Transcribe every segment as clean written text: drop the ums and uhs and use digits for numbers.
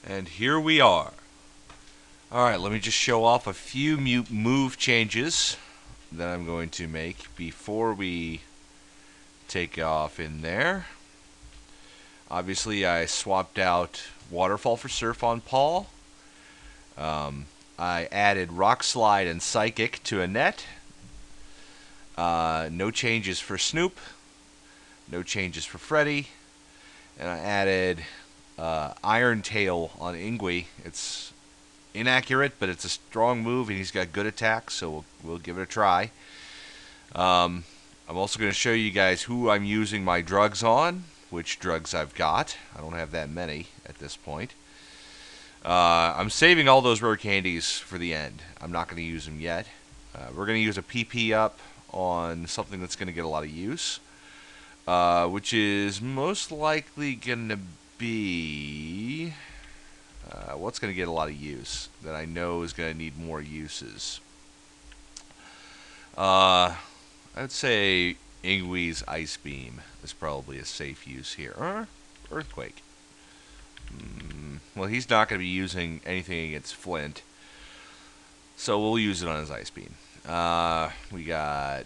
And here we are. Alright, let me just show off a few move changes that I'm going to make before we take off in there. Obviously, I swapped out Waterfall for Surf on Paul. I added Rock Slide and Psychic to Annette. No changes for Snoop. No changes for Freddy. And I added Iron Tail on Ingui. It's inaccurate, but it's a strong move, and he's got good attacks, so we'll give it a try. I'm also going to show you guys who I'm using my drugs on, which drugs I've got. I don't have that many at this point. I'm saving all those rare candies for the end. I'm not going to use them yet. We're going to use a PP up on something that's going to get a lot of use, which is most likely going to be... what's going to get a lot of use that I know is going to need more uses? I would say Ingui's Ice Beam is probably a safe use here. Or Earthquake. Well, he's not going to be using anything against Flint, so we'll use it on his Ice Beam. We got...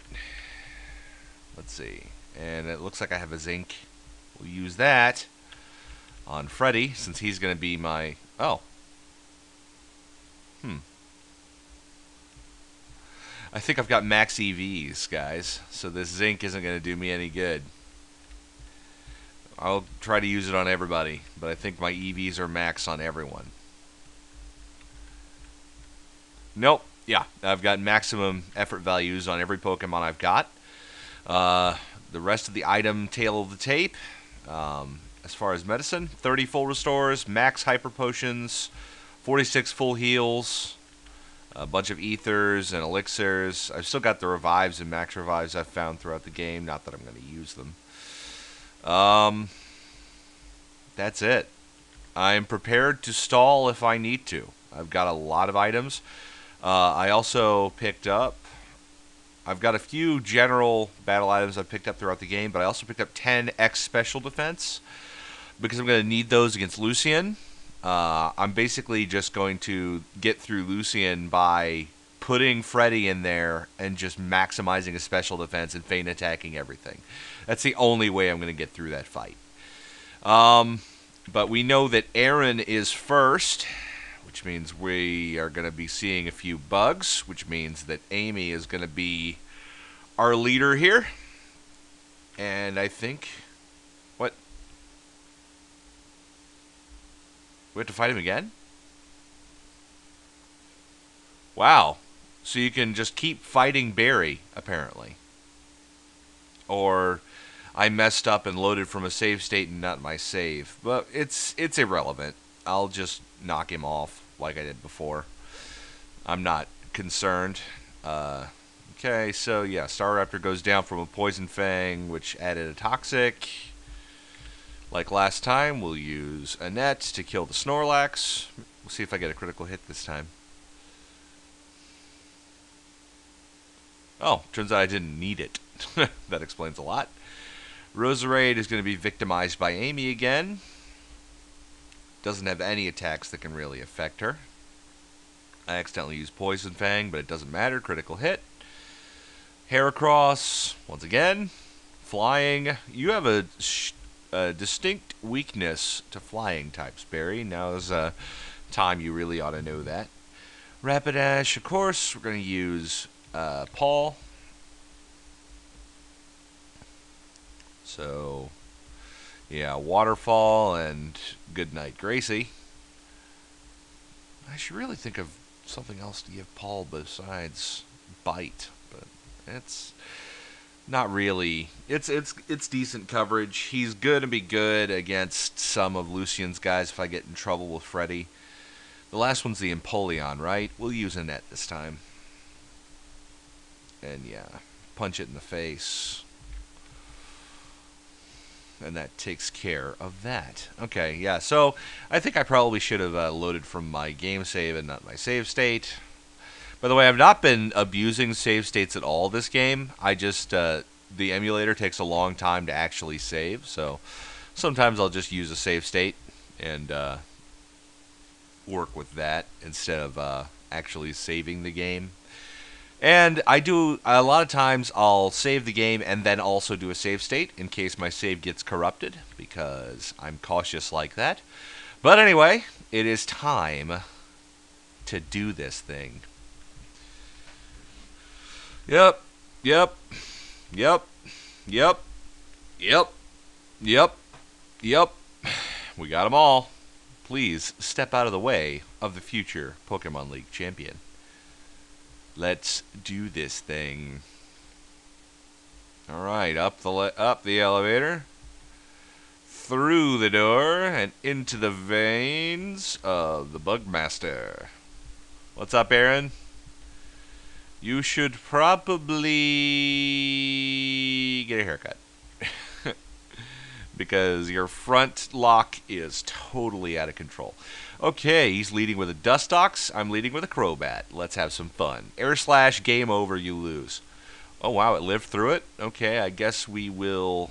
Let's see. And it looks like I have a Zinc. We'll use that on Freddy, since he's going to be my... Oh. I think I've got max EVs, guys, so this Zinc isn't going to do me any good. I'll try to use it on everybody, but I think my EVs are max on everyone. Nope. Yeah, I've got maximum effort values on every Pokemon I've got. The rest of the item tail of the tape, as far as medicine, 30 full restores, max hyper potions, 46 full heals, a bunch of ethers and elixirs. I've still got the revives and max revives I've found throughout the game. Not that I'm going to use them. That's it. I'm prepared to stall if I need to. I've got a lot of items. I also picked up... I've got a few general battle items I've picked up throughout the game, but I also picked up 10 X special defense, because I'm going to need those against Lucian. I'm basically just going to get through Lucian by putting Freddy in there and just maximizing his special defense and feint attacking everything. That's the only way I'm going to get through that fight. But we know that Aaron is first, which means we are going to be seeing a few bugs, which means that Amy is going to be our leader here. And I think... What? We have to fight him again? Wow. So you can just keep fighting Barry, apparently. Or I messed up and loaded from a save state and not my save. But it's irrelevant. I'll just knock him off like I did before. I'm not concerned. Okay, so yeah, Staraptor goes down from a Poison Fang, which added a Toxic. Like last time, we'll use Annette to kill the Snorlax. We'll see if I get a critical hit this time. Oh, turns out I didn't need it. That explains a lot. Roserade is going to be victimized by Amy again. Doesn't have any attacks that can really affect her. I accidentally used Poison Fang, but it doesn't matter. Critical hit. Heracross, once again. Flying. You have a distinct weakness to flying types, Barry. Now is a time you really ought to know that. Rapidash, of course. We're going to use Paul. So, yeah, Waterfall and Goodnight Gracie. I should really think of something else to give Paul besides Bite, but it's not really. It's decent coverage. He's going to be good against some of Lucian's guys if I get in trouble with Freddy. The last one's the Empoleon, right? We'll use Annette this time. And yeah, punch it in the face. And that takes care of that. Okay, yeah, so I think I probably should have loaded from my game save and not my save state. By the way, I've not been abusing save states at all this game. I just, the emulator takes a long time to actually save, so sometimes I'll just use a save state and work with that instead of actually saving the game. And I do, a lot of times I'll save the game and then also do a save state in case my save gets corrupted, because I'm cautious like that. But anyway, it is time to do this thing. Yep, yep, yep, yep, yep, yep, yep. We got them all. Please step out of the way of the future Pokemon League champion. Let's do this thing. All right, up the elevator, through the door, and into the veins of the Bugmaster. What's up, Aaron? You should probably get a haircut. Because your front lock is totally out of control. Okay, he's leading with a Dustox. I'm leading with a Crobat. Let's have some fun. Air Slash, game over, you lose. Oh, wow, it lived through it? Okay, I guess we will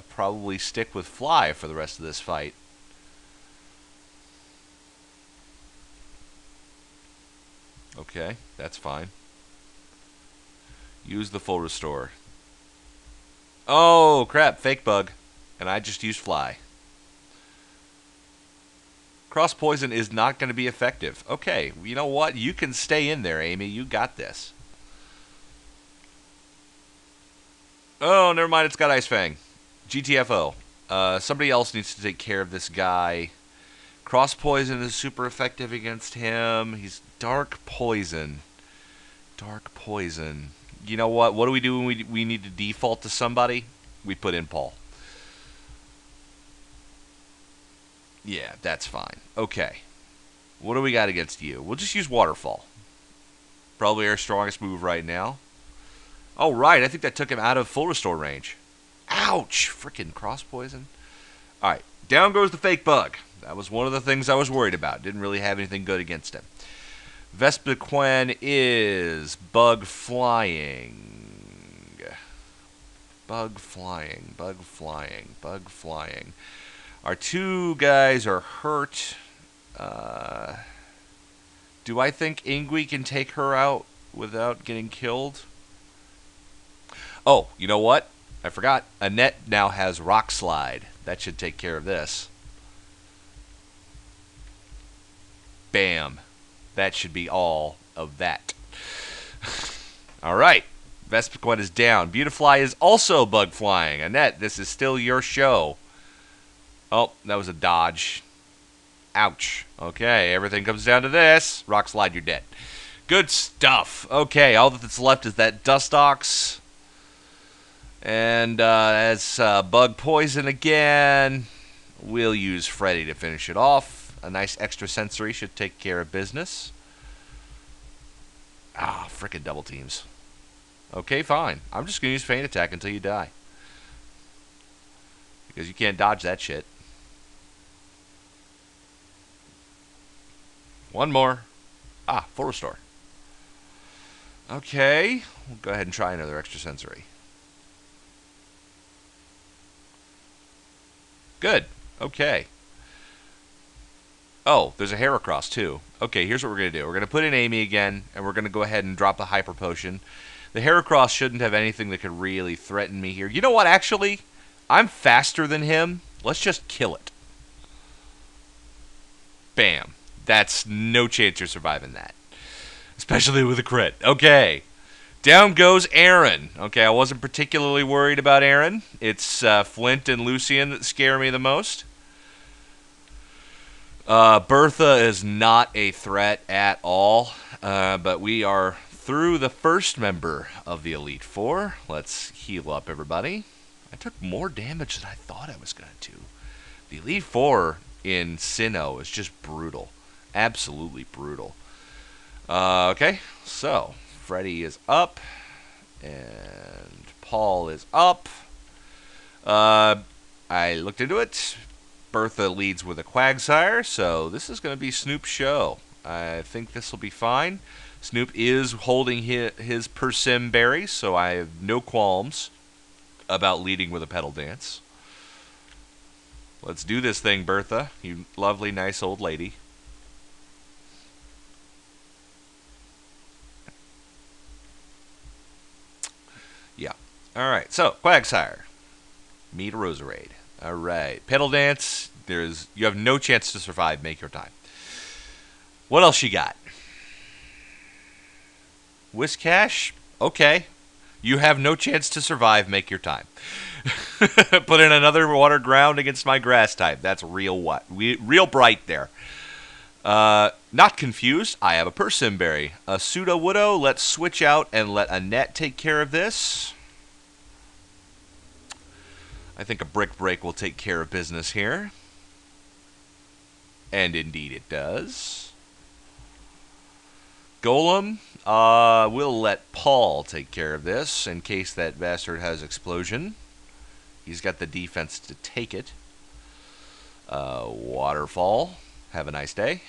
probably stick with Fly for the rest of this fight. Okay, that's fine. Use the full restore. Oh, crap, fake bug. And I just used Fly. Cross Poison is not going to be effective. Okay, you know what? You can stay in there, Amy. You got this. Oh, never mind. It's got Ice Fang. GTFO. Somebody else needs to take care of this guy. Cross Poison is super effective against him. He's Dark Poison. Dark Poison. You know what? What do we do when we need to default to somebody? We put in Paul. Yeah, that's fine. Okay. What do we got against you? We'll just use Waterfall. Probably our strongest move right now. Oh, right. I think that took him out of full restore range. Ouch! Frickin' Cross Poison. Alright. Down goes the fake bug. That was one of the things I was worried about. Didn't really have anything good against him. Vespiquen is Bug Flying. Bug Flying. Bug Flying. Bug Flying. Our two guys are hurt. Do I think Ingui can take her out without getting killed? Oh, you know what? I forgot. Annette now has Rock Slide. That should take care of this. Bam. That should be all of that. All right. Vespiquen is down. Beautifly is also Bug Flying. Annette, this is still your show. Oh, that was a dodge. Ouch. Okay, everything comes down to this. Rock Slide, you're dead. Good stuff. Okay, all that's left is that Dustox. And as Bug Poison again, we'll use Freddy to finish it off. A nice extra sensory should take care of business. Ah, frickin' double teams. Okay, fine. I'm just going to use Feint Attack until you die. Because you can't dodge that shit. One more. Ah, full restore. Okay. We'll go ahead and try another extra sensory. Good. Okay. Oh, there's a Heracross too. Okay, here's what we're going to do. We're going to put in Amy again, and we're going to go ahead and drop the Hyper Potion. The Heracross shouldn't have anything that could really threaten me here. You know what, actually? I'm faster than him. Let's just kill it. Bam. That's no chance you're surviving that. Especially with a crit. Okay. Down goes Aaron. Okay, I wasn't particularly worried about Aaron. It's Flint and Lucian that scare me the most. Bertha is not a threat at all. But we are through the first member of the Elite Four. Let's heal up, everybody. I took more damage than I thought I was going to. The Elite Four in Sinnoh is just brutal. Absolutely brutal. Okay, so Freddy is up, and Paul is up. I looked into it. Bertha leads with a Quagsire, so this is going to be Snoop's show. I think this will be fine. Snoop is holding his Persim Berry, so I have no qualms about leading with a Petal Dance. Let's do this thing, Bertha, you lovely, nice old lady. Alright, so, Quagsire. Meet a Roserade. Alright, Petal Dance. You have no chance to survive. Make your time. What else you got? Whiscash? Okay. You have no chance to survive. Make your time. Put in another water ground against my grass type. That's real what? Real bright there. Not confused. I have a Persimberry. A Pseudo-Widow. Let's switch out and let Annette take care of this. I think a Brick Break will take care of business here. And indeed it does. Golem. We'll let Paul take care of this in case that bastard has Explosion. He's got the defense to take it. Waterfall. Have a nice day.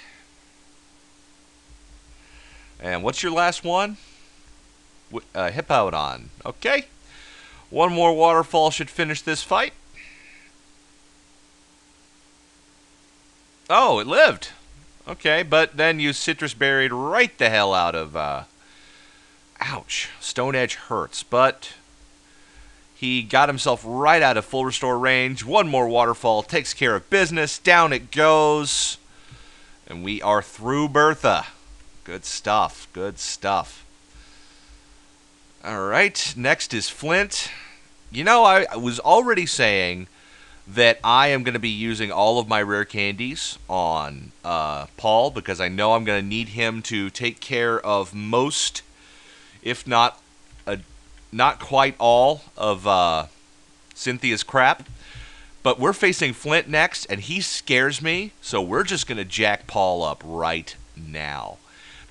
And what's your last one? Hippowdon. Okay. One more Waterfall should finish this fight. Oh, it lived. Okay, but then you Citrus Berried right the hell out of... ouch. Stone Edge hurts, but... he got himself right out of full restore range. One more Waterfall takes care of business. Down it goes. And we are through Bertha. Good stuff. Good stuff. Alright, next is Flint. You know, I was already saying that I am going to be using all of my rare candies on Paul because I know I'm going to need him to take care of most, if not quite all, of Cynthia's crap. But we're facing Flint next, and he scares me, so we're just going to jack Paul up right now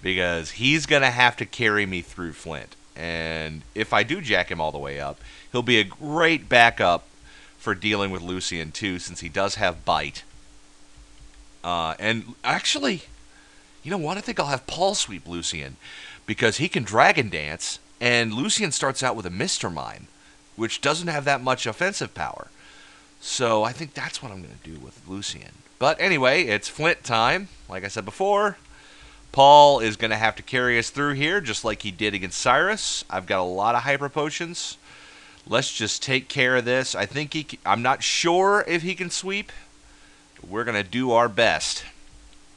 because he's going to have to carry me through Flint. And if I do jack him all the way up, he'll be a great backup for dealing with Lucian, too, since he does have Bite. And actually, you know what? I think I'll have Paul sweep Lucian because he can Dragon Dance, and Lucian starts out with a Mr. Mime, which doesn't have that much offensive power. So I think that's what I'm going to do with Lucian. But anyway, it's Flint time. Like I said before, Paul is going to have to carry us through here, just like he did against Cyrus. I've got a lot of Hyper Potions. Let's just take care of this. I think I'm not sure if he can sweep. We're going to do our best.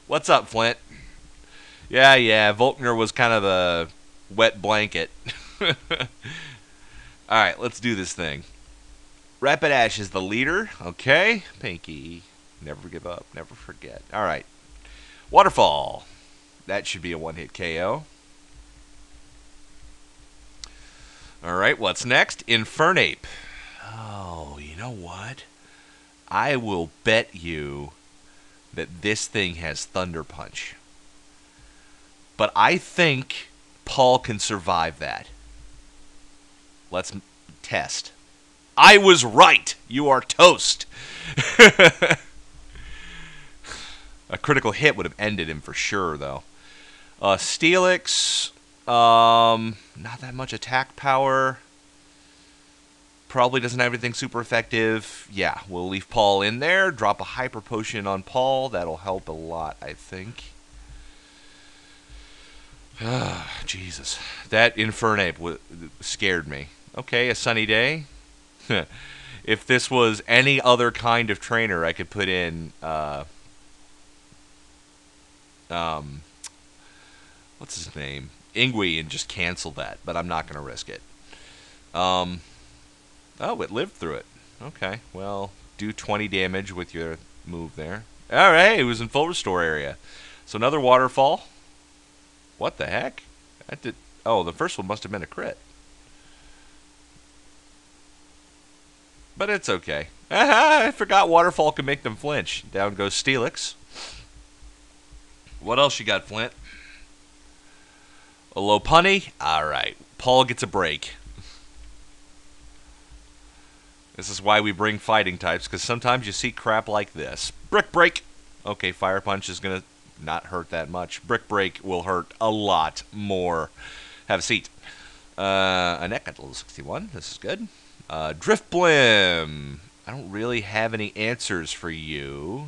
What's up, Flint? Yeah, Volkner was kind of a wet blanket. Alright, let's do this thing. Rapidash is the leader. Okay. Pinky. Never give up. Never forget. Alright. Waterfall. That should be a one-hit KO. Alright, what's next? Infernape. Oh, you know what? I will bet you that this thing has Thunder Punch. But I think Paul can survive that. Let's test. I was right! You are toast! A critical hit would have ended him for sure, though. Steelix, not that much attack power. Probably doesn't have anything super effective. Yeah, we'll leave Paul in there. Drop a Hyper Potion on Paul. That'll help a lot, I think. Jesus. That Infernape scared me. Okay, a sunny day. If this was any other kind of trainer, I could put in... what's his name? Ingui and just cancel that, but I'm not going to risk it. Oh, it lived through it. Okay, well, do 20 damage with your move there. Alright, it was in full restore area. So another Waterfall. What the heck? That did... Oh, the first one must have been a crit. But it's okay. I forgot Waterfall can make them flinch. Down goes Steelix. What else you got, Flint? A Lopunny? Alright. Paul gets a break. This is why we bring fighting types, because sometimes you see crap like this. Brick Break! Okay, Fire Punch is going to not hurt that much. Brick Break will hurt a lot more. Have a seat. Annette got level 61. This is good. Drift Blim. I don't really have any answers for you.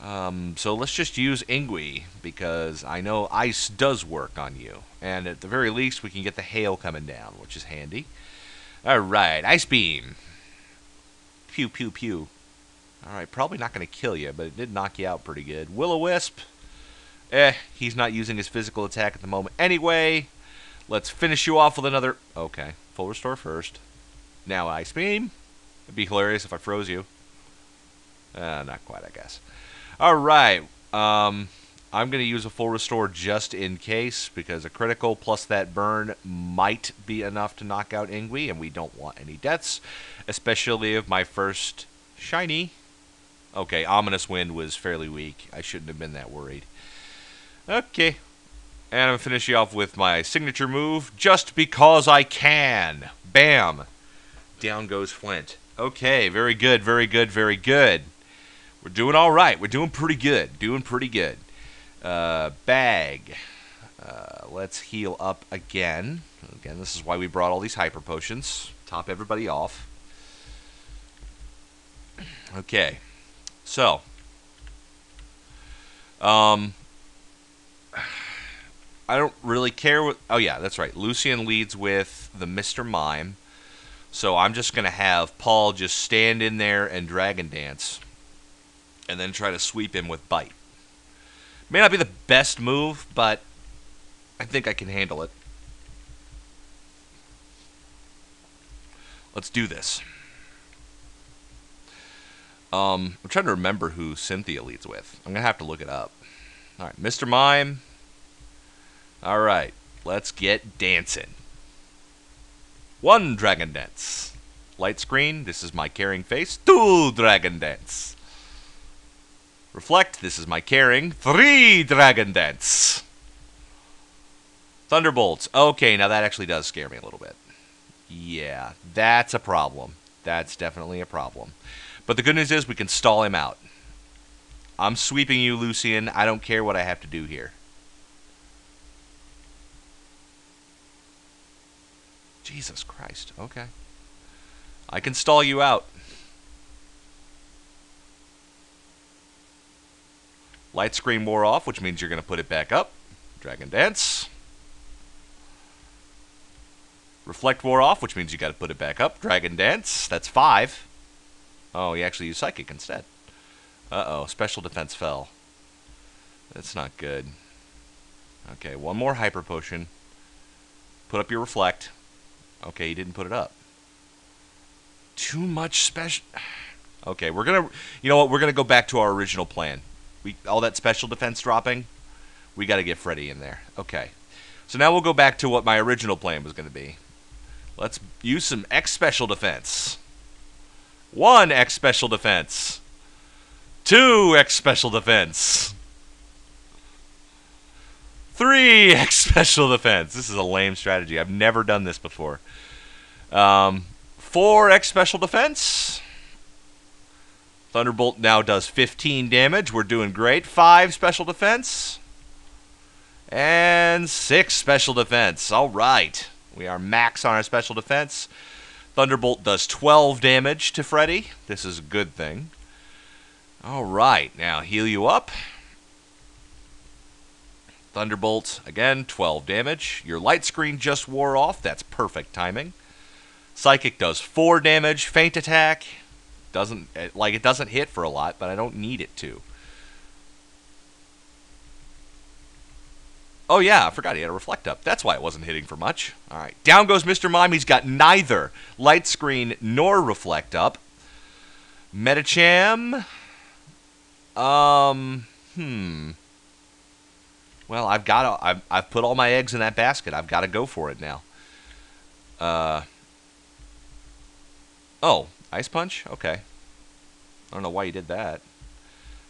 So let's just use Ingui, because I know Ice does work on you. And at the very least, we can get the hail coming down, which is handy. Alright, Ice Beam. Pew, pew, pew. Alright, probably not going to kill you, but it did knock you out pretty good. Will-O-Wisp. He's not using his physical attack at the moment anyway. Let's finish you off with another... Okay, full restore first. Now Ice Beam. It'd be hilarious if I froze you. Not quite, I guess. Alright, I'm going to use a full restore just in case, because a critical plus that burn might be enough to knock out Ingui, and we don't want any deaths, especially if my first shiny... Okay, Ominous Wind was fairly weak. I shouldn't have been that worried. Okay. And I'm going to finish you off with my signature move, just because I can. Bam. Down goes Flint. Okay, very good, very good, very good. We're doing all right. We're doing pretty good. Doing pretty good. Bag. Let's heal up again. Again, this is why we brought all these hyper potions. Top everybody off. Okay. So, I don't really care what... Oh, yeah, that's right. Lucian leads with the Mr. Mime. So I'm just going to have Paul just stand in there and Dragon Dance. And then try to sweep him with Bite. May not be the best move, but I think I can handle it. Let's do this. I'm trying to remember who Cynthia leads with. I'm going to have to look it up. Alright, Mr. Mime. Alright, let's get dancing. 1 Dragon Dance. Light Screen, this is my caring face. 2 Dragon Dance. Reflect, this is my caring. 3 Dragon Dance. Thunderbolts. Okay, now that actually does scare me a little bit. Yeah, that's a problem. That's definitely a problem. But the good news is we can stall him out. I'm sweeping you, Lucian. I don't care what I have to do here. Jesus Christ. Okay. I can stall you out. Light Screen wore off, which means you're going to put it back up. Dragon Dance. Reflect wore off, which means you got to put it back up. Dragon Dance. That's 5. Oh, you actually used Psychic instead. Uh-oh, Special Defense fell. That's not good. Okay, 1 more Hyper Potion. Put up your Reflect. Okay, you didn't put it up. Too much special... Okay, we're going to... You know what? We're going to go back to our original plan. All that Special Defense dropping, we got to get Freddy in there. Okay. So now we'll go back to what my original plan was going to be. Let's use some X Special Defense. 1 X Special Defense. 2 X Special Defense. 3 X Special Defense. This is a lame strategy. I've never done this before. 4 X Special Defense. Thunderbolt now does 15 damage. We're doing great. 5 Special Defense. And 6 Special Defense. All right. We are max on our Special Defense. Thunderbolt does 12 damage to Freddy. This is a good thing. All right. Now heal you up. Thunderbolt, again, 12 damage. Your Light Screen just wore off. That's perfect timing. Psychic does 4 damage. Feint Attack. It doesn't hit for a lot, but I don't need it to. Oh, yeah, I forgot he had a Reflect up. That's why it wasn't hitting for much. All right, down goes Mr. Mime. He's got neither Light Screen nor Reflect up. Medicham. Well, I've put all my eggs in that basket. I've got to go for it now. Oh, Ice Punch? Okay. I don't know why you did that.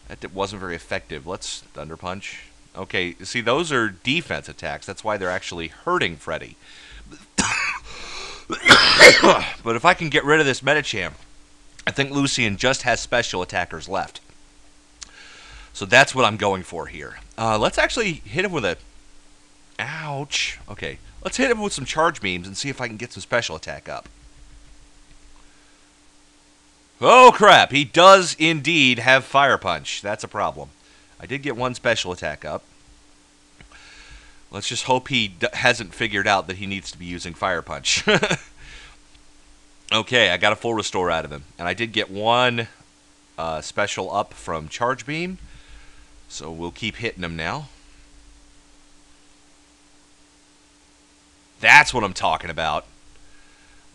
That wasn't very effective. Let's Thunder Punch. Okay, see, those are defense attacks. That's why they're actually hurting Freddy. But if I can get rid of this Medicham, I think Lucian just has special attackers left. So that's what I'm going for here. Let's actually hit him with a... Ouch. Okay, let's hit him with some charge beams and see if I can get some special attack up. Oh, crap. He does indeed have Fire Punch. That's a problem. I did get 1 special attack up. Let's just hope he hasn't figured out that he needs to be using Fire Punch. Okay, I got a full restore out of him. And I did get one special up from Charge Beam. So we'll keep hitting him now. That's what I'm talking about.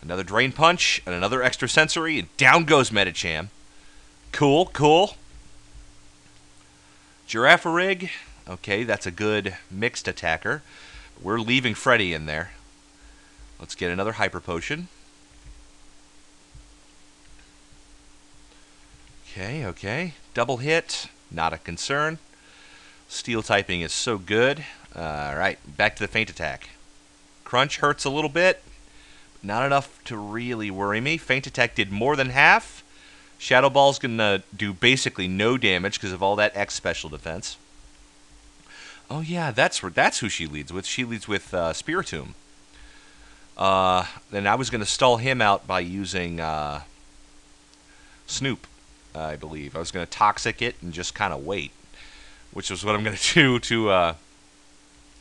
Another Drain Punch and another Extra Sensory. And down goes Medicham. Cool, cool. Girafarig. Okay, that's a good mixed attacker. We're leaving Freddy in there. Let's get another Hyper Potion. Okay, okay. Double hit. Not a concern. Steel typing is so good. Alright, back to the Feint Attack. Crunch hurts a little bit. Not enough to really worry me. Feint Attack did more than half. Shadow Ball's going to do basically no damage because of all that X special defense. Oh yeah, that's who she leads with. She leads with Spiritomb. Then I was going to stall him out by using Snoop, I believe. I was going to Toxic it and just kind of wait, which is what I'm going to do to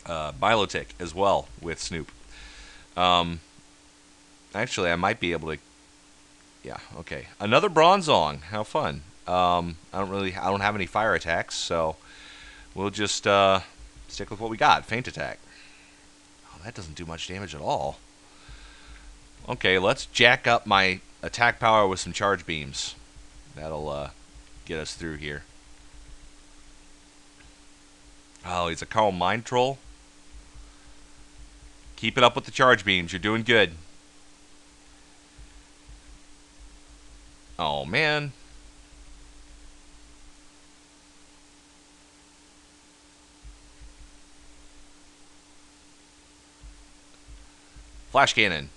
Milotic as well with Snoop. Actually, I might be able to. Yeah, okay. Another Bronzong. How fun. I don't have any fire attacks, so we'll just stick with what we got. Feint Attack. Oh, that doesn't do much damage at all. Okay, let's jack up my attack power with some Charge Beams. That'll get us through here. Oh, he's a Calm Mind Troll. Keep it up with the Charge Beams. You're doing good. Oh, man. Flash Cannon.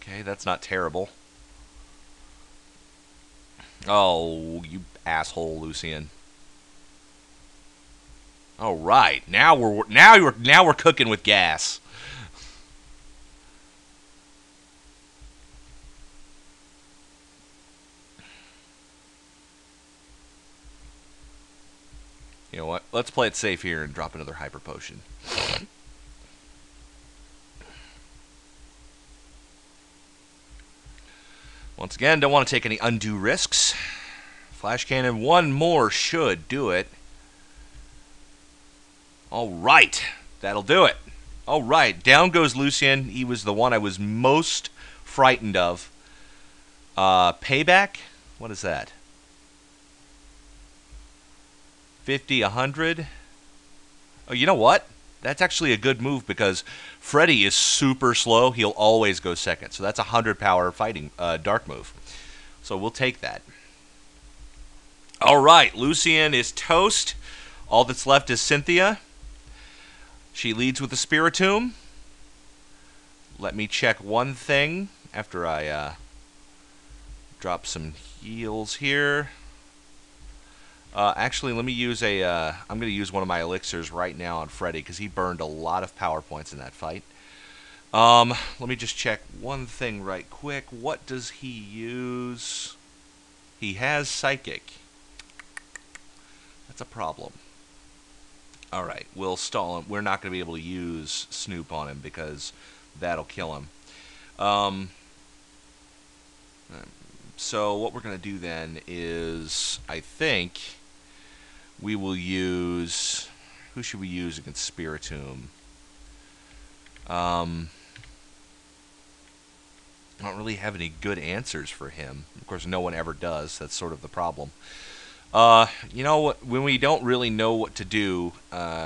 Okay, that's not terrible. Oh, you asshole, Lucian. All right, now we're cooking with gas. You know what? Let's play it safe here and drop another Hyper Potion. Once again, don't want to take any undue risks. Flash Cannon, one more should do it. All right, that'll do it. All right, down goes Lucian. He was the one I was most frightened of. Payback? What is that? 50, 100. Oh, you know what? That's actually a good move because Freddy is super slow. He'll always go second. So that's a 100 power fighting dark move. So we'll take that. All right, Lucian is toast. All that's left is Cynthia. She leads with the Spiritomb. Let me check one thing after I drop some heals here. Actually, let me use I'm going to use one of my elixirs right now on Freddy because he burned a lot of power points in that fight. Let me just check one thing right quick. What does he use? He has Psychic. That's a problem. All right, we'll stall him. We're not going to be able to use Snoop on him because that'll kill him. So what we're going to do then is, I think, we will use... Who should we use against Spiritomb? I don't really have any good answers for him. Of course, no one ever does. That's sort of the problem. You know what? When we don't really know what to do,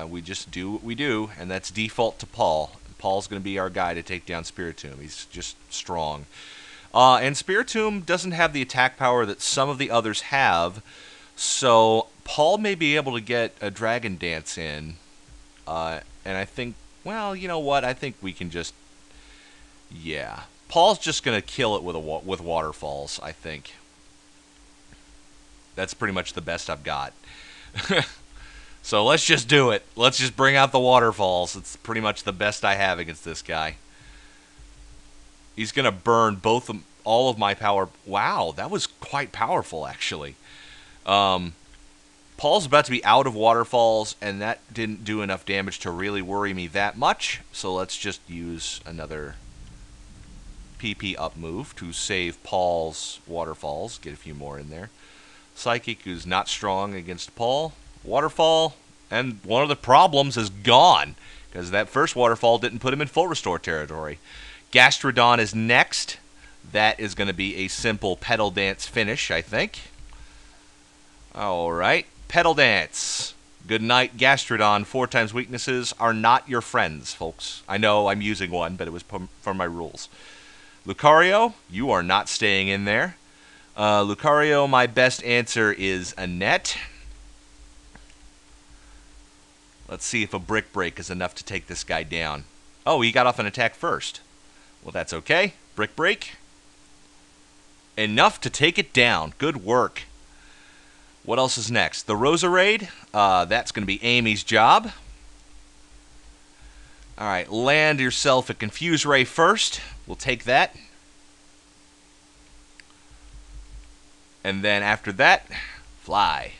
we just do what we do, and that's default to Paul. Paul's going to be our guy to take down Spiritomb. He's just strong. And Spiritomb doesn't have the attack power that some of the others have, so Paul may be able to get a Dragon Dance in. And I think, well, you know what? I think we can just, yeah. Paul's just going to kill it with waterfalls, I think. That's pretty much the best I've got. So let's just do it. Let's just bring out the waterfalls. It's pretty much the best I have against this guy. He's going to burn all of my power. Wow, that was quite powerful, actually. Paul's about to be out of waterfalls, and that didn't do enough damage to really worry me that much. So let's just use another PP up move to save Paul's waterfalls. Get a few more in there. Psychic, who's not strong against Paul. Waterfall, and one of the problems is gone, because that first waterfall didn't put him in full restore territory. Gastrodon is next. That is going to be a simple Petal Dance finish, I think. Alright, Petal Dance. Good night, Gastrodon. 4 times weaknesses are not your friends, folks. I know I'm using one, but it was from my rules. Lucario, you are not staying in there. Lucario, my best answer is Annette. Let's see if a Brick Break is enough to take this guy down. Oh, he got off an attack first. Well, that's okay. Brick Break. Enough to take it down. Good work. What else is next? The Roserade. That's going to be Amy's job. Alright, land yourself a Confuse Ray first. We'll take that. And then after that, fly.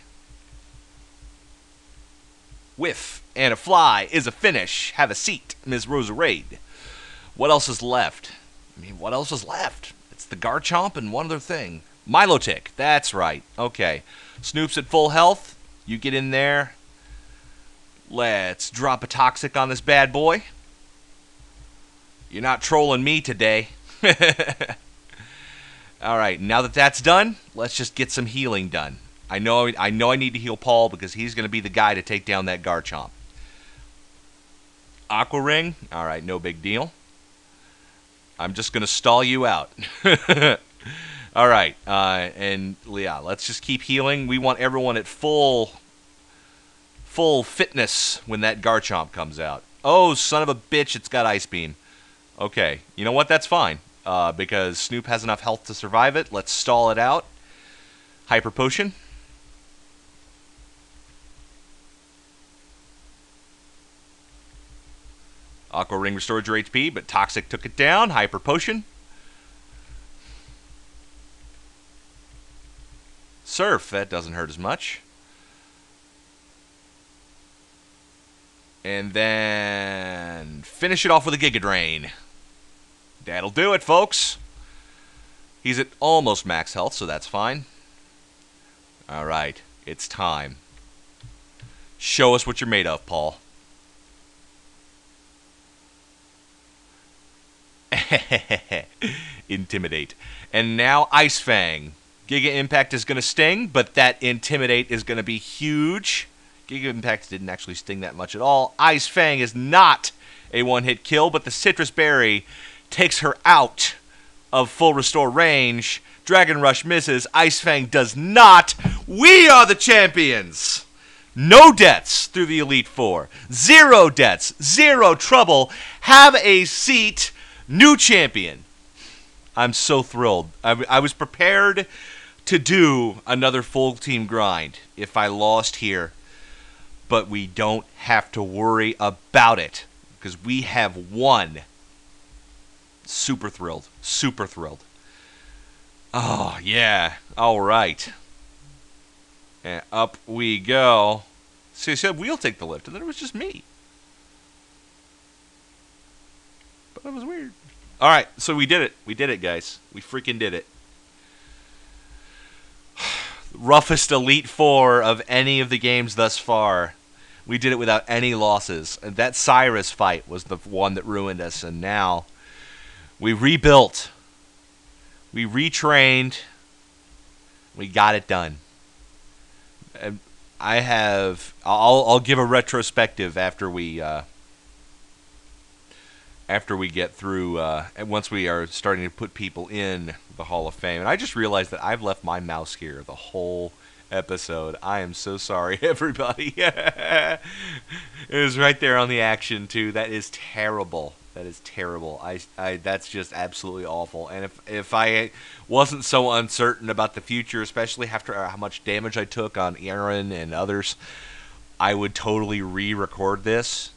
Whiff and a fly is a finish. Have a seat, Ms. Roserade. What else is left? I mean, what else is left? It's the Garchomp and one other thing. Milotic, that's right. Okay. Snoop's at full health. You get in there. Let's drop a Toxic on this bad boy. You're not trolling me today. Alright, now that that's done, let's just get some healing done. I know I need to heal Paul because he's going to be the guy to take down that Garchomp. Aqua Ring. Alright, no big deal. I'm just going to stall you out. Alright, and yeah, let's just keep healing. We want everyone at full fitness when that Garchomp comes out. Oh, son of a bitch, it's got Ice Beam. Okay, you know what? That's fine. Because Snoop has enough health to survive it. Let's stall it out. Hyper Potion. Aqua Ring restored your HP, but Toxic took it down. Hyper Potion. Surf, that doesn't hurt as much. And then finish it off with a Giga Drain. That'll do it, folks. He's at almost max health, so that's fine. Alright, it's time. Show us what you're made of, Paul. Intimidate. And now Ice Fang. Giga Impact is going to sting, but that Intimidate is going to be huge. Giga Impact didn't actually sting that much at all. Ice Fang is not a one-hit kill, but the Citrus Berry takes her out of full restore range. Dragon Rush misses. Ice Fang does not. We are the champions! No deaths through the Elite Four. 0 deaths. 0 trouble. Have a seat. New champion. I'm so thrilled. I was prepared to do another full team grind if I lost here. But we don't have to worry about it because we have won. Super thrilled. Super thrilled. Oh, yeah. All right. And up we go. So he said, we'll take the lift. And then it was just me. But that was weird. All right. So we did it. We did it, guys. We freaking did it. Roughest Elite Four of any of the games thus far. We did it without any losses. And that Cyrus fight was the one that ruined us. And now we rebuilt. We retrained. We got it done. And I'll give a retrospective after we get through and once we are starting to put people in the Hall of Fame. And I just realized that I've left my mouse here the whole episode. I am so sorry, everybody. It was right there on the action too. That is terrible. That is terrible. That's just absolutely awful. And if I wasn't so uncertain about the future, especially after how much damage I took on Aaron and others, I would totally re-record this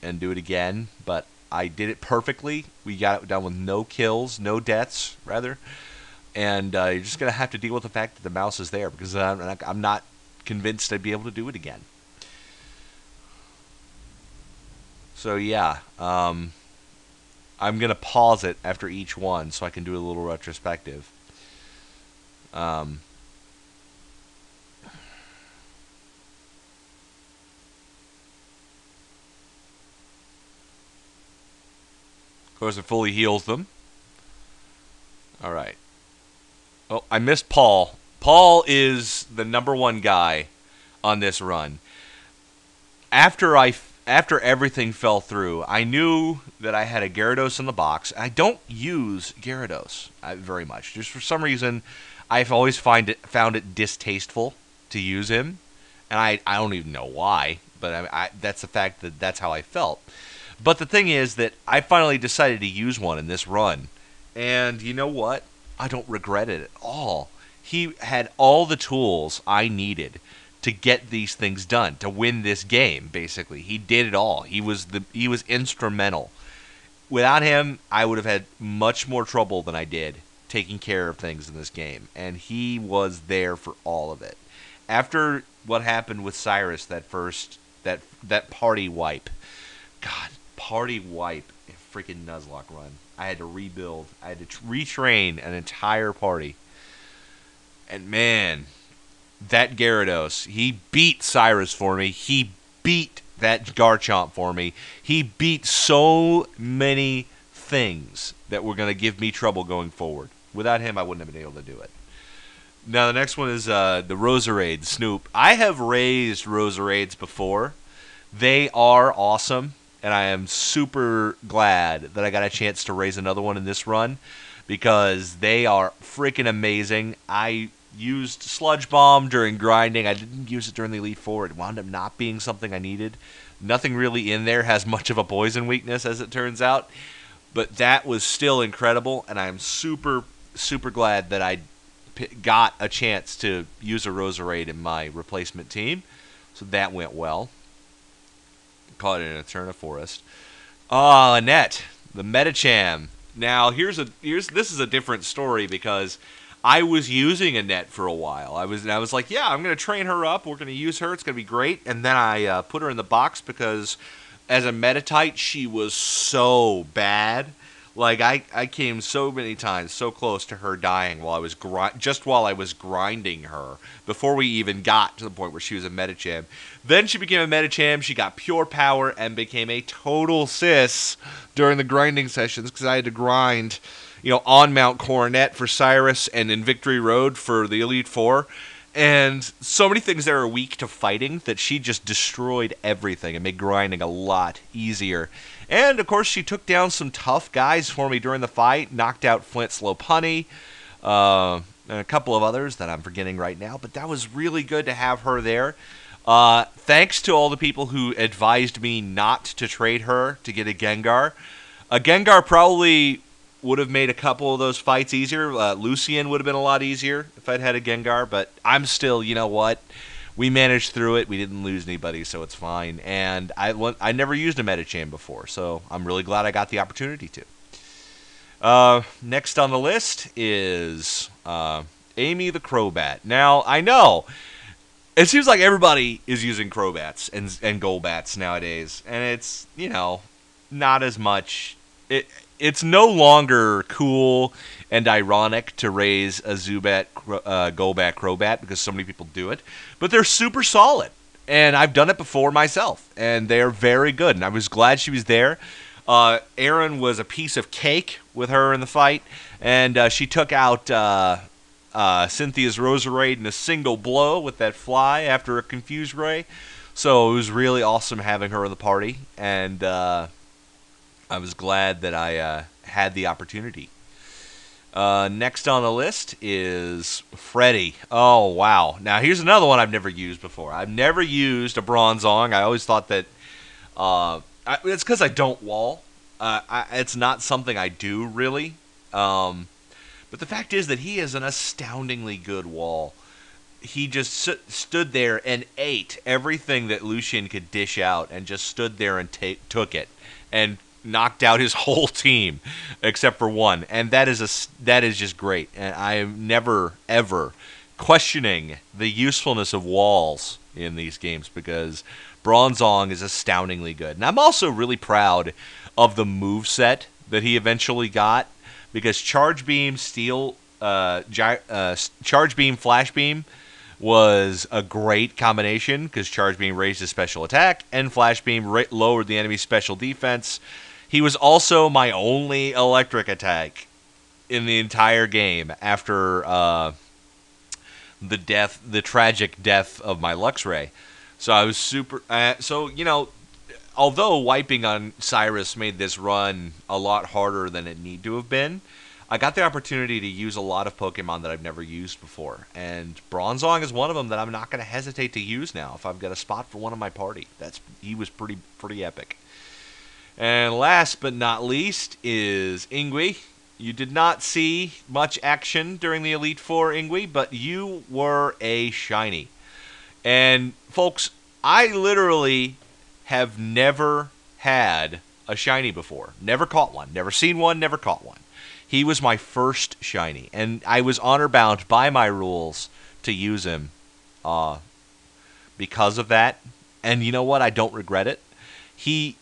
and do it again. But I did it perfectly. We got it done with no kills, no deaths, rather. And you're just going to have to deal with the fact that the mouse is there because I'm not convinced I'd be able to do it again. So, yeah. I'm going to pause it after each one so I can do a little retrospective. Of course, it fully heals them. All right. Oh, I missed Paul. Paul is the #1 guy on this run. After everything fell through, I knew that I had a Gyarados in the box. I don't use Gyarados very much. Just for some reason, I've always found it distasteful to use him, and I don't even know why. But that's the fact that that's how I felt. But the thing is that I finally decided to use one in this run, and you know what? I don't regret it at all. He had all the tools I needed to get these things done, to win this game, basically. He did it all. He was instrumental. Without him, I would have had much more trouble than I did taking care of things in this game, and he was there for all of it. After what happened with Cyrus, that party wipe. God, party wipe in freaking Nuzlocke run. I had to rebuild. I had to retrain an entire party. And man, that Gyarados, he beat Cyrus for me. He beat that Garchomp for me. He beat so many things that were going to give me trouble going forward. Without him, I wouldn't have been able to do it. Now, the next one is the Roserade Snoop. I have raised Roserades before. They are awesome, and I am super glad that I got a chance to raise another one in this run because they are freaking amazing. I used Sludge Bomb during grinding. I didn't use it during the Elite Four. It wound up not being something I needed. Nothing really in there has much of a poison weakness, as it turns out. But that was still incredible, and I'm super, super glad that I got a chance to use a Roserade in my replacement team. So that went well. Caught it in Eterna Forest. Annette, the Medicham. Now, this is a different story because I was using Annette for a while. I was like, yeah, I'm going to train her up. We're going to use her. It's going to be great. And then I put her in the box because as a Meditite, she was so bad. Like, I came so many times so close to her dying while I was grinding her before we even got to the point where she was a Medicham. Then she became a Medicham. She got pure power and became a total sis during the grinding sessions because I had to grind, on Mount Coronet for Cyrus and in Victory Road for the Elite Four. And so many things that are weak to fighting that she just destroyed everything and made grinding a lot easier. And, of course, she took down some tough guys for me during the fight, knocked out Flint Slowpunny, and a couple of others that I'm forgetting right now. But that was really good to have her there. Thanks to all the people who advised me not to trade her to get a Gengar. A Gengar probably would have made a couple of those fights easier. Lucian would have been a lot easier if I'd had a Gengar, but I'm still, you know what? We managed through it. We didn't lose anybody, so it's fine. And I never used a Medicham before, so I'm really glad I got the opportunity to. Next on the list is Amy the Crobat. Now, I know it seems like everybody is using Crobats and Golbats nowadays, and it's, not as much. It's no longer cool and ironic to raise a Zubat, Golbat, Crobat because so many people do it. But they're super solid. And I've done it before myself. And they're very good. And I was glad she was there. Aaron was a piece of cake with her in the fight. And she took out Cynthia's Roserade in a single blow with that fly after a Confuse Ray. So it was really awesome having her in the party. And I was glad that I had the opportunity. Next on the list is Freddy. Oh, wow. Now, here's another one I've never used before. I've never used a Bronzong. I always thought that it's because I don't wall. It's not something I do, really. But the fact is that he is an astoundingly good wall. He just stood there and ate everything that Lucian could dish out and just stood there and took it. And knocked out his whole team except for one, and that is just great. And I am never ever questioning the usefulness of walls in these games because Bronzong is astoundingly good. And I'm also really proud of the moveset that he eventually got, because Charge Beam, Charge Beam, Flash Beam was a great combination, because Charge Beam raised his special attack and Flash Beam lowered the enemy's special defense. He was also my only electric attack in the entire game after the tragic death of my Luxray. So I was super. Although wiping on Cyrus made this run a lot harder than it need to have been, I got the opportunity to use a lot of Pokemon that I've never used before, and Bronzong is one of them that I'm not going to hesitate to use now if I've got a spot for one of my party. He was pretty epic. And last but not least is Ingui. You did not see much action during the Elite Four, Ingui, but you were a shiny. And folks, I literally have never had a shiny before. Never caught one. Never seen one, never caught one. He was my first shiny, and I was honor-bound by my rules to use him because of that. And you know what? I don't regret it. He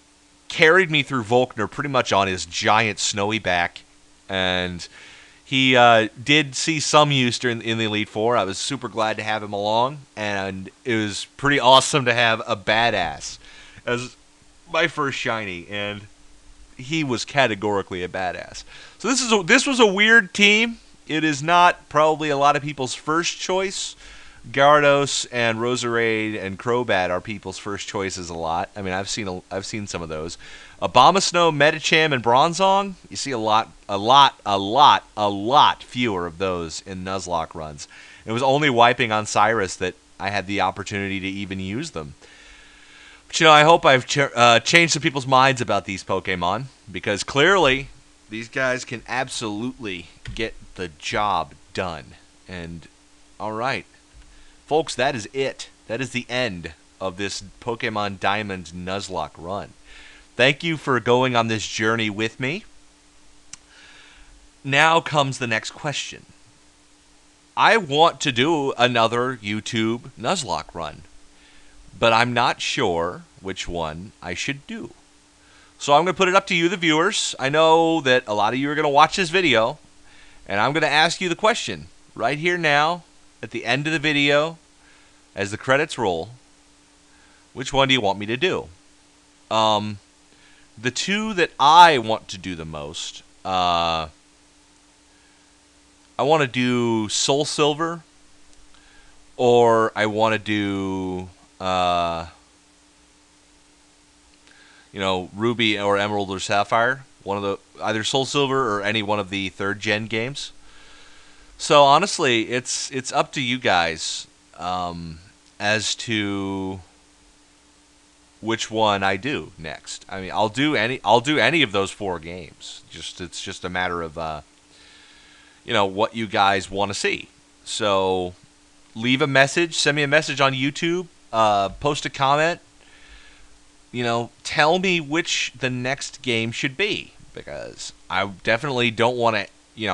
carried me through Volkner pretty much on his giant snowy back, and he did see some use in the Elite Four. I was super glad to have him along, and it was pretty awesome to have a badass as my first shiny, and he was categorically a badass. So this was a weird team. It is not probably a lot of people's first choice. Gyarados and Roserade and Crobat are people's first choices a lot. I mean, I've seen some of those. Abomasnow, Medicham, and Bronzong, you see a lot fewer of those in Nuzlocke runs. It was only wiping on Cyrus that I had the opportunity to even use them. But I hope I've changed some people's minds about these Pokemon, because clearly these guys can absolutely get the job done. And all right. Folks, that is it. That is the end of this Pokemon Diamond Nuzlocke run. Thank you for going on this journey with me. Now comes the next question. I want to do another YouTube Nuzlocke run, but I'm not sure which one I should do. So I'm going to put it up to you, the viewers. I know that a lot of you are going to watch this video, and I'm going to ask you the question right here now, at the end of the video, as the credits roll. Which one do you want me to do? The two that I want to do the most, I want to do Soul Silver, or I want to do, Ruby or Emerald or Sapphire. Either Soul Silver or any one of the 3rd gen games. So honestly, it's up to you guys as to which one I do next. I mean, I'll do any of those 4 games. It's just a matter of what you guys want to see. So leave a message, send me a message on YouTube, post a comment. Tell me which the next game should be, because I definitely don't want to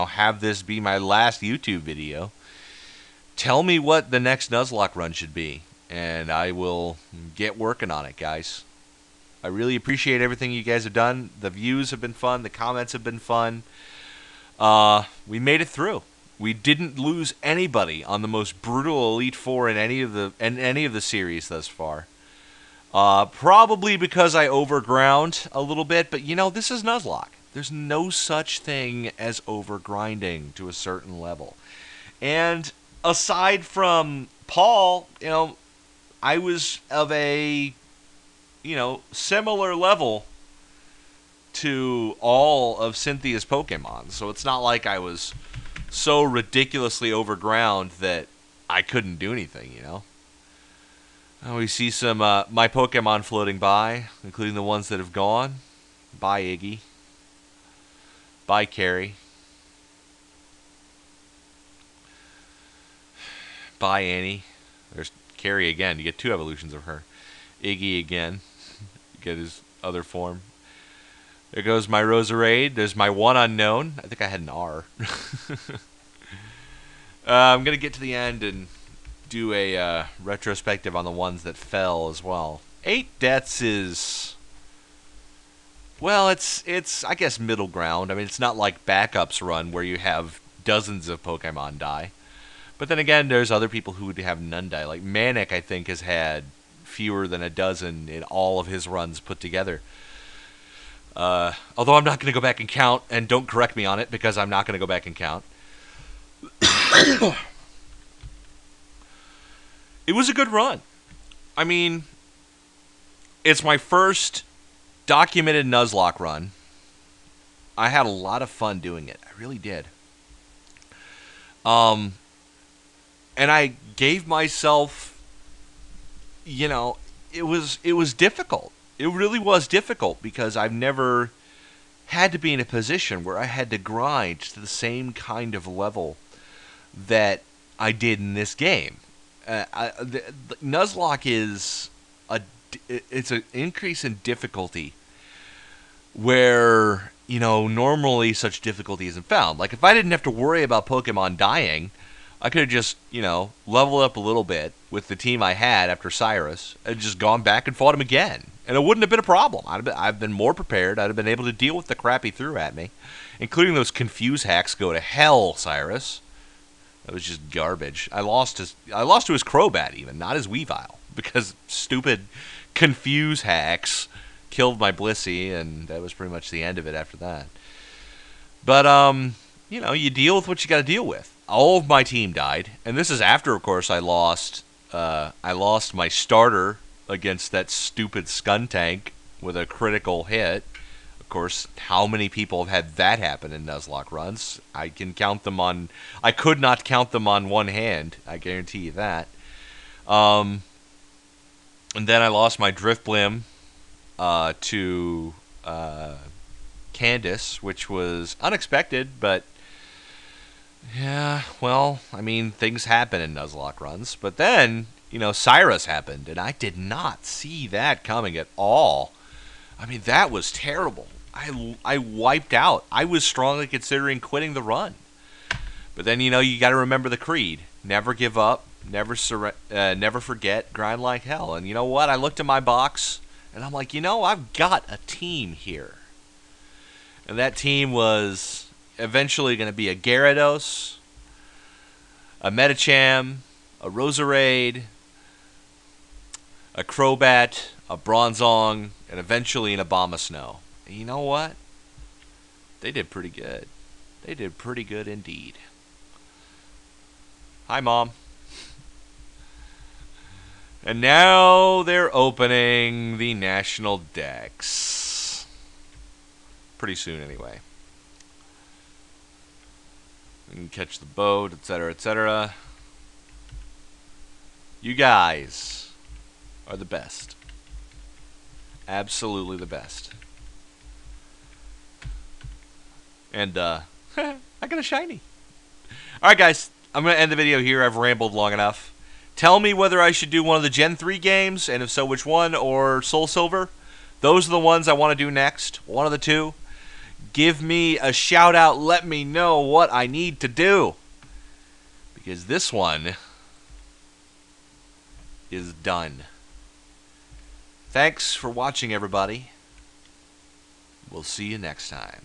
have this be my last YouTube video. Tell me what the next Nuzlocke run should be, and I will get working on it, guys. I really appreciate everything you guys have done. The views have been fun. The comments have been fun. We made it through. We didn't lose anybody on the most brutal Elite Four in any of the series thus far. Probably because I overground a little bit, but this is Nuzlocke. There's no such thing as overgrinding to a certain level. And aside from Paul, I was of a, similar level to all of Cynthia's Pokemon. So it's not like I was so ridiculously overground that I couldn't do anything, Oh, we see some my Pokemon floating by, including the ones that have gone. Bye, Iggy. Bye, Carrie. Bye, Annie. There's Carrie again. You get 2 evolutions of her. Iggy again. You get his other form. There goes my Roserade. There's my one unknown. I think I had an R. I'm going to get to the end and do a retrospective on the ones that fell as well. 8 deaths is Well, it's I guess middle ground. I mean, it's not like Backups Run where you have dozens of Pokemon die. But then again, there's other people who would have none die. Like Manic, I think, has had fewer than a dozen in all of his runs put together. Although I'm not going to go back and count, and don't correct me on it because I'm not going to go back and count. It was a good run. I mean, it's my first documented Nuzlocke run. I had a lot of fun doing it. I really did. And I gave myself, it was difficult. It really was difficult because I've never had to be in a position where I had to grind to the same kind of level that I did in this game. Nuzlocke is it's an increase in difficulty where normally such difficulty isn't found. Like if I didn't have to worry about Pokemon dying, I could have just leveled up a little bit with the team I had after Cyrus and just gone back and fought him again, and it wouldn't have been a problem. I've been more prepared. I'd have been able to deal with the crap he threw at me, including those confuse hacks. Go to hell, Cyrus. That was just garbage. I lost to his Crobat even, not his Weavile, because stupid confuse hacks killed my Blissey, and that was pretty much the end of it after that. But you deal with what you got to deal with. All of my team died, and this is after, of course, I lost my starter against that stupid Skuntank with a critical hit. Of course, how many people have had that happen in Nuzlocke runs? I could not count them on one hand. I guarantee you that. And then I lost my Drifblim to Candace, which was unexpected, but yeah, well, I mean, things happen in Nuzlocke runs. But then, Cyrus happened, and I did not see that coming at all. I mean, that was terrible. I wiped out. I was strongly considering quitting the run. But then, you got to remember the creed. Never give up, never forget, grind like hell. And you know what? I looked at my box, and I'm like, I've got a team here. And that team was eventually going to be a Gyarados, a Medicham, a Roserade, a Crobat, a Bronzong, and eventually an Abomasnow. And you know what? They did pretty good. They did pretty good indeed. Hi, Mom. And now they're opening the National Dex. Pretty soon, anyway. We can catch the boat, etc., etc. You guys are the best. Absolutely the best. And, I got a shiny. Alright, guys. I'm going to end the video here. I've rambled long enough. Tell me whether I should do one of the Gen 3 games, and if so, which one, or Soul Silver. Those are the ones I want to do next. One of the two. Give me a shout out. Let me know what I need to do. Because this one is done. Thanks for watching, everybody. We'll see you next time.